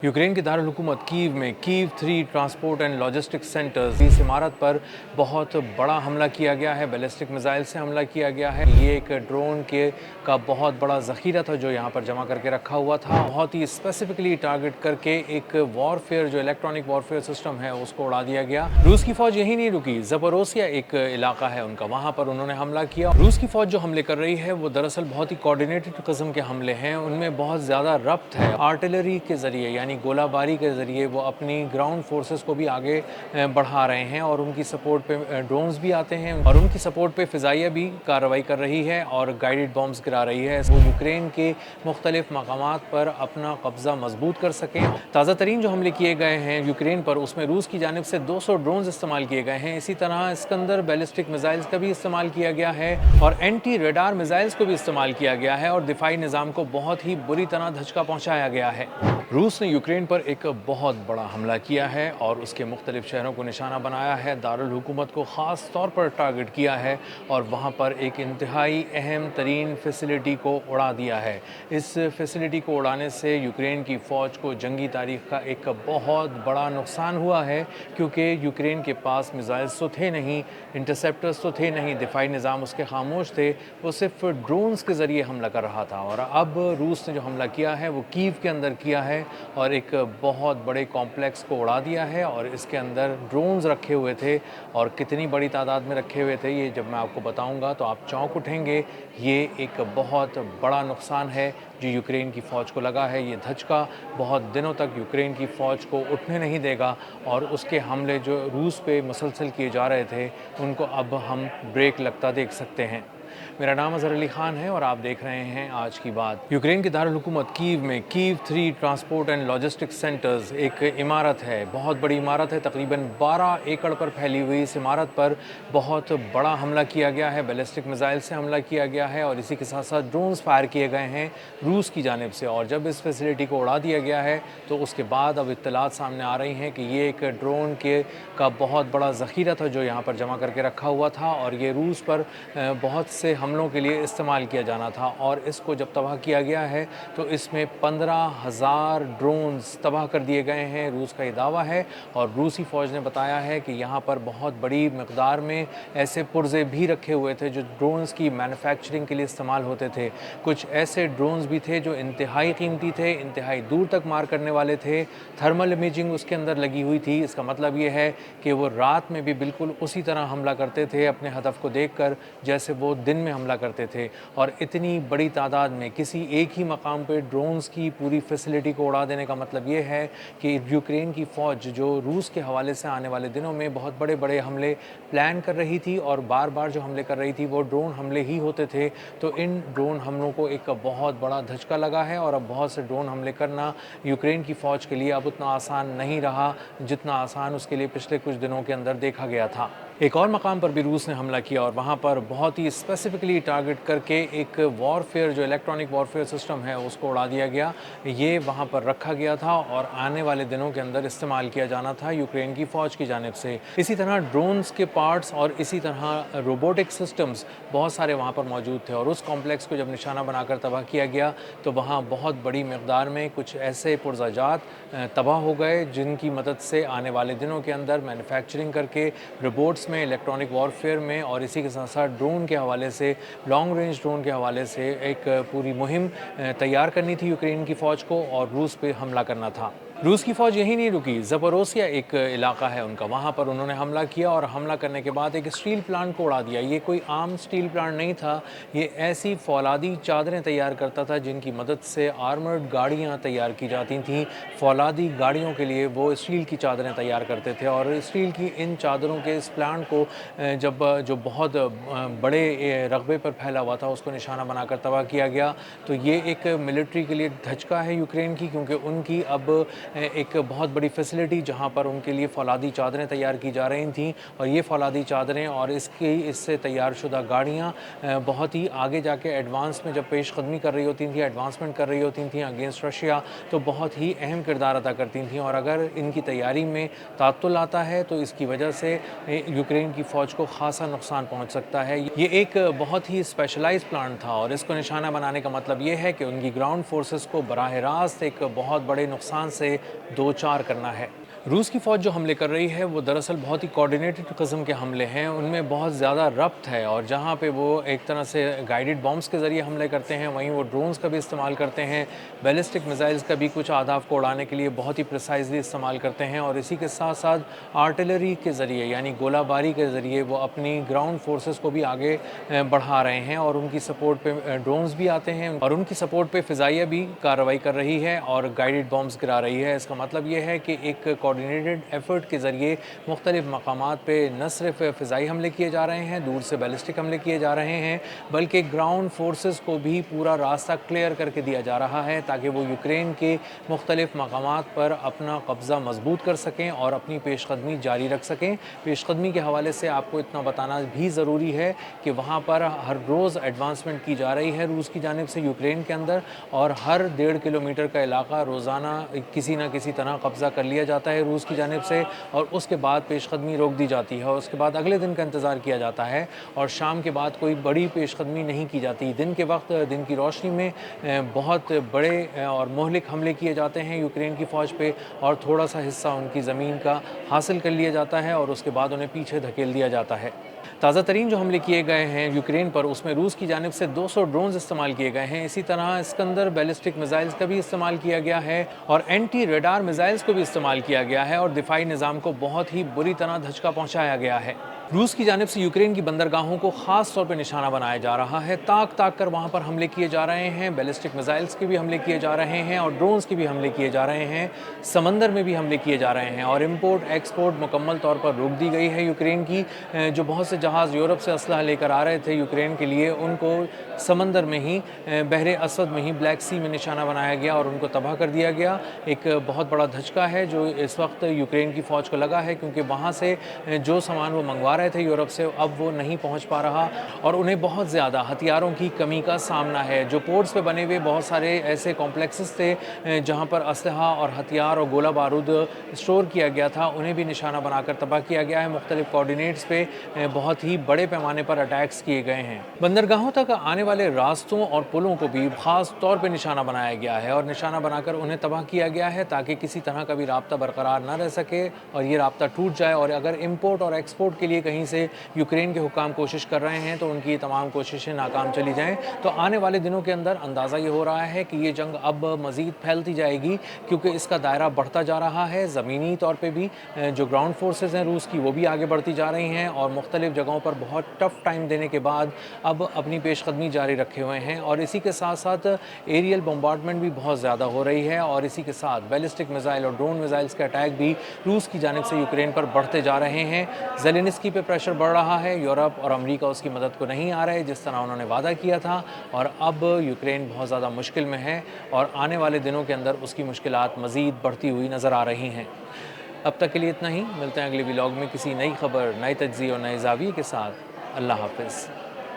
Ukraine के दारुल हुकूमत Kyiv में Kyiv 3 transport and logistics centres इस इमारत पर बहुत बड़ा हमला किया गया है। बैलिस्टिक मिसाइल से हमला किया गया है। ये एक ड्रोन का बहुत बड़ा ज़ख़ीरा था जो यहाँ पर जमा करके रखा हुआ था। बहुत ही स्पेसिफिकली टारगेट करके एक वॉरफेयर जो इलेक्ट्रॉनिक वॉरफेयर सिस्टम है उसको उड़ा दिया गया। रूस की फ़ौज यही नहीं रुकी, ज़पोरोसिया एक इलाका है उनका, वहाँ पर उन्होंने हमला किया। रूस की फ़ौज जो हमले कर रही है वो दरअसल बहुत ही कोऑर्डिनेटेड किस्म के हमले हैं। उनमें बहुत ज़्यादा रब्त है। आर्टिलरी के ज़रिए यानी गोलाबारी के ज़रिए वो अपनी ग्राउंड फोर्सेस को भी आगे बढ़ा रहे हैं और उनकी सपोर्ट पे ड्रोन्स भी आते हैं और उनकी सपोर्ट पे फ़िज़ाइया भी कार्रवाई कर रही है और गाइडेड बॉम्ब्स गिरा रही है। वो यूक्रेन के मुख्तलिफ मकामात पर अपना कब्ज़ा मजबूत कर सकें। ताज़ा तरीन जो हमले किए गए हैं यूक्रेन पर उसमें रूस की जानिब से 200 ड्रोन्स इस्तेमाल किए गए हैं। इसी तरह इस्कंदर बैलिस्टिक मिसाइल्स का भी इस्तेमाल किया गया है और एंटी रेडार मिसाइल्स को भी इस्तेमाल किया गया है और दिफाई निज़ाम को बहुत ही बुरी तरह धचका पहुँचाया गया है। रूस ने यूक्रेन पर एक बहुत बड़ा हमला किया है और उसके मुख्तलिफ शहरों को निशाना बनाया है। दारुल हुकूमत को ख़ास तौर पर टारगेट किया है और वहाँ पर एक इंतहाई अहम तरीन फैसिलिटी को उड़ा दिया है। इस फैसिलिटी को उड़ाने से यूक्रेन की फ़ौज को जंगी तारीख़ का एक बहुत बड़ा नुकसान हुआ है, क्योंकि यूक्रेन के पास मिसाइल्स तो थे नहीं, इंटरसेप्टर्स तो थे नहीं, दिफाई निज़ाम उसके खामोश थे, वो सिर्फ ड्रोन्स के ज़रिए हमला कर रहा था। और अब रूस ने जो हमला किया है वो कीव के अंदर किया है और एक बहुत बड़े कॉम्प्लेक्स को उड़ा दिया है और इसके अंदर ड्रोन्स रखे हुए थे और कितनी बड़ी तादाद में रखे हुए थे ये जब मैं आपको बताऊंगा तो आप चौंक उठेंगे। ये एक बहुत बड़ा नुकसान है जो यूक्रेन की फ़ौज को लगा है। ये धचका बहुत दिनों तक यूक्रेन की फ़ौज को उठने नहीं देगा और उसके हमले जो रूस पे मुसलसल किए जा रहे थे उनको अब हम ब्रेक लगता देख सकते हैं। मेरा नाम अज़हर अली ख़ान है और आप देख रहे हैं आज की बात। यूक्रेन के दारुल हुकूमत कीव में Kyiv 3 transport and logistics centres एक इमारत है, बहुत बड़ी इमारत है, तकरीबन 12 एकड़ पर फैली हुई। इस इमारत पर बहुत बड़ा हमला किया गया है, बैलिस्टिक मिसाइल से हमला किया गया है और इसी के साथ साथ ड्रोन्स फायर किए गए हैं रूस की जानिब से। और जब इस फैसिलिटी को उड़ा दिया गया है तो उसके बाद अब इत्तलात सामने आ रही हैं कि ये एक ड्रोन का बहुत बड़ा ज़ख़ीरा था जो यहाँ पर जमा करके रखा हुआ था और ये रूस पर बहुत से हमलों के लिए इस्तेमाल किया जाना था। और इसको जब तबाह किया गया है तो इसमें 15,000 ड्रोन्स तबाह कर दिए गए हैं, रूस का ये दावा है। और रूसी फ़ौज ने बताया है कि यहाँ पर बहुत बड़ी मकदार में ऐसे पुर्ज़े भी रखे हुए थे जो ड्रोन्स की मैन्युफैक्चरिंग के लिए इस्तेमाल होते थे। कुछ ऐसे ड्रोन्स भी थे जो इंतहाई कीमती थे, इंतहाई दूर तक मार करने वाले थे, थर्मल इमेजिंग उसके अंदर लगी हुई थी। इसका मतलब ये है कि वो रात में भी बिल्कुल उसी तरह हमला करते थे अपने हदफ को देखकर जैसे वो दिन में हमला करते थे। और इतनी बड़ी तादाद में किसी एक ही मकाम पे ड्रोन्स की पूरी फैसिलिटी को उड़ा देने का मतलब ये है कि यूक्रेन की फ़ौज जो रूस के हवाले से आने वाले दिनों में बहुत बड़े बड़े हमले प्लान कर रही थी और बार बार जो हमले कर रही थी वो ड्रोन हमले ही होते थे। तो इन ड्रोन हमलों को एक बहुत बड़ा धचका लगा है और अब बहुत से ड्रोन हमले करना यूक्रेन की फ़ौज के लिए अब उतना आसान नहीं रहा जितना आसान उसके लिए पिछले कुछ दिनों के अंदर देखा गया था। एक और मकाम पर भी रूस ने हमला किया और वहाँ पर बहुत ही स्पेसिफिकली टारगेट करके एक वॉरफेयर जो इलेक्ट्रॉनिक वॉरफेयर सिस्टम है उसको उड़ा दिया गया। ये वहाँ पर रखा गया था और आने वाले दिनों के अंदर इस्तेमाल किया जाना था यूक्रेन की फ़ौज की जानिब से। इसी तरह ड्रोन्स के पार्ट्स और इसी तरह रोबोटिक सिस्टम्स बहुत सारे वहाँ पर मौजूद थे और उस कॉम्प्लेक्स को जब निशाना बनाकर तबाह किया गया तो वहाँ बहुत बड़ी मकदार में कुछ ऐसे पुर्ज़ाजात तबाह हो गए जिनकी मदद से आने वाले दिनों के अंदर मैन्युफैक्चरिंग करके रोबोट्स में, इलेक्ट्रॉनिक वॉरफेयर में और इसी के साथ साथ ड्रोन के हवाले से, लॉन्ग रेंज ड्रोन के हवाले से एक पूरी मुहिम तैयार करनी थी यूक्रेन की फ़ौज को और रूस पे हमला करना था। रूस की फ़ौज यही नहीं रुकी, ज़पोरोसिया एक इलाका है उनका, वहाँ पर उन्होंने हमला किया और हमला करने के बाद एक स्टील प्लांट को उड़ा दिया। ये कोई आम स्टील प्लांट नहीं था, ये ऐसी फौलादी चादरें तैयार करता था जिनकी मदद से आर्मर्ड गाड़ियाँ तैयार की जाती थीं। फौलादी गाड़ियों के लिए वो स्टील की चादरें तैयार करते थे और स्टील की इन चादरों के इस प्लांट को जब जो बहुत बड़े रकबे पर फैला हुआ था उसको निशाना बनाकर तबाह किया गया। तो ये एक मिलिट्री के लिए धचका है यूक्रेन की, क्योंकि उनकी अब एक बहुत बड़ी फैसिलिटी जहां पर उनके लिए फौलादी चादरें तैयार की जा रही थीं और ये फौलादी चादरें और इससे तैयार शुदा गाड़ियाँ बहुत ही आगे जाके एडवांस में जब पेशकदमी कर रही होती थी, एडवांसमेंट कर रही होती थी अगेंस्ट रशिया, तो बहुत ही अहम किरदार अदा करती थी। और अगर इनकी तैयारी में तातुल आता है तो इसकी वजह से यूक्रेन की फ़ौज को खासा नुकसान पहुंच सकता है। ये एक बहुत ही स्पेशलाइज्ड प्लांट था और इसको निशाना बनाने का मतलब ये है कि उनकी ग्राउंड फोर्सेस को बराह रास्त एक बहुत बड़े नुकसान से दो चार करना है। रूस की फ़ौज जो हमले कर रही है वो दरअसल बहुत ही कोऑर्डिनेटेड किस्म के हमले हैं, उनमें बहुत ज़्यादा रब्त है, और जहाँ पे वो एक तरह से गाइडेड बॉम्ब्स के ज़रिए हमले करते हैं, वहीं वो ड्रोन्स का भी इस्तेमाल करते हैं, बैलिस्टिक मिसाइल्स का भी कुछ अहदाफ को उड़ाने के लिए बहुत ही प्रिसाइजली इस्तेमाल करते हैं, और इसी के साथ साथ आर्टिलरी के ज़रिए यानी गोलाबारी के ज़रिए वो अपनी ग्राउंड फोर्सेस को भी आगे बढ़ा रहे हैं, और उनकी सपोर्ट पे ड्रोन्स भी आते हैं, और उनकी सपोर्ट पे फ़िज़ाइया भी कार्रवाई कर रही है और गाइडेड बॉम्ब्स गिरा रही है। इसका मतलब ये है कि एक कोऑर्डिनेटेड एफर्ट के ज़रिए मुख्तलिफ मकामात पे न सिर्फ फ़िज़ाई हमले किए जा रहे हैं, दूर से बैलिस्टिक हमले किए जा रहे हैं, बल्कि ग्राउंड फोर्सेस को भी पूरा रास्ता क्लियर करके दिया जा रहा है ताकि वो यूक्रेन के मुख्तलिफ मकामात पर अपना कब्ज़ा मजबूत कर सकें और अपनी पेशकदमी जारी रख सकें। पेशकदमी के हवाले से आपको इतना बताना भी ज़रूरी है कि वहाँ पर हर रोज़ एडवांसमेंट की जा रही है रूस की जानिब से यूक्रेन के अंदर, और हर 1.5 किलोमीटर का इलाका रोज़ाना किसी न किसी तरह कब्ज़ा कर लिया जाता है रूस की जानिब से, और उसके बाद पेशकदमी रोक दी जाती है, और उसके बाद अगले दिन का इंतज़ार किया जाता है, और शाम के बाद कोई बड़ी पेशकदमी नहीं की जाती। दिन के वक्त दिन की रोशनी में बहुत बड़े और मुहलिक हमले किए जाते हैं यूक्रेन की फ़ौज पे, और थोड़ा सा हिस्सा उनकी ज़मीन का हासिल कर लिया जाता है और उसके बाद उन्हें पीछे धकेल दिया जाता है। ताज़ा तरीन जो हमले किए गए हैं यूक्रेन पर, उसमें रूस की जानिब से 200 ड्रोन्स इस्तेमाल किए गए हैं। इसी तरह इस्कंदर बैलिस्टिक मिसाइल्स का भी इस्तेमाल किया गया है, और एंटी रेडार मिसाइल्स को भी इस्तेमाल किया गया है, और दिफाई निज़ाम को बहुत ही बुरी तरह धचका पहुँचाया गया है। रूस की जानिब से यूक्रेन की बंदरगाहों को ख़ास तौर पर निशाना बनाया जा रहा है, ताक ताक कर वहाँ पर हमले किए जा रहे हैं, बैलिस्टिक मिसाइल्स के भी हमले किए जा रहे हैं और ड्रोन्स के भी हमले किए जा रहे हैं, समंदर में भी हमले किए जा रहे हैं, और इम्पोर्ट एक्सपोर्ट मुकम्मल तौर पर रोक दी गई है यूक्रेन की। जो बहुत से जहाज़ यूरोप से असलहा लेकर आ रहे थे यूक्रेन के लिए, उनको समंदर में ही बहरे असवद में ही ब्लैक सी में निशाना बनाया गया और उनको तबाह कर दिया गया। एक बहुत बड़ा धचका है जो इस वक्त यूक्रेन की फ़ौज को लगा है, क्योंकि वहाँ से जो सामान वो मंगवा रहे थे यूरोप से, अब वो नहीं पहुँच पा रहा, और उन्हें बहुत ज़्यादा हथियारों की कमी का सामना है। जो पोर्ट्स पे बने हुए बहुत सारे ऐसे कॉम्प्लेक्सेस थे जहाँ पर असलहा और हथियार और गोला बारूद स्टोर किया गया था, उन्हें भी निशाना बनाकर तबाह किया गया है। मुख्तलिफ कोऑर्डिनेट्स पे बहुत ही बड़े पैमाने पर अटैक्स किए गए हैं। बंदरगाहों तक आने वाले रास्तों और पुलों को भी ख़ास तौर पे निशाना बनाया गया है, और निशाना बनाकर उन्हें तबाह किया गया है ताकि किसी तरह का भी राब्ता बरकरार न रह सके, और ये राब्ता टूट जाए। और अगर इम्पोर्ट और एक्सपोर्ट के लिए कहीं से यूक्रेन के हुक्काम कोशिश कर रहे हैं तो उनकी तमाम कोशिशें नाकाम चली जाएं। तो आने वाले दिनों के अंदर अंदाज़ा ये हो रहा है कि ये जंग अब मज़ीद फैलती जाएगी, क्योंकि इसका दायरा बढ़ता जा रहा है। ज़मीनी तौर पे भी जो ग्राउंड फोर्सेस हैं रूस की, वो भी आगे बढ़ती जा रही हैं, और मुख्तलिफ जगहों पर बहुत टफ टाइम देने के बाद अब अपनी पेशकदमी जारी रखे हुए हैं। और इसी के साथ साथ एरियल बम्बार्डमेंट भी बहुत ज़्यादा हो रही है, और इसी के साथ बैलिस्टिक मिसाइल और ड्रोन मिसाइल्स के अटैक भी रूस की जानिब से यूक्रेन पर बढ़ते जा रहे हैं। ज़ेलेंस्की पे प्रेशर बढ़ रहा है, यूरोप और अमेरिका उसकी मदद को नहीं आ रहे जिस तरह उन्होंने वादा किया था, और अब यूक्रेन बहुत ज़्यादा मुश्किल में है, और आने वाले दिनों के अंदर उसकी मुश्किलात मज़ीद बढ़ती हुई नज़र आ रही हैं। अब तक के लिए इतना ही, मिलते हैं अगले व्लॉग में किसी नई खबर, नई तज्ज़िया और नए ज़ाविये के साथ। अल्लाह हाफ़िज़।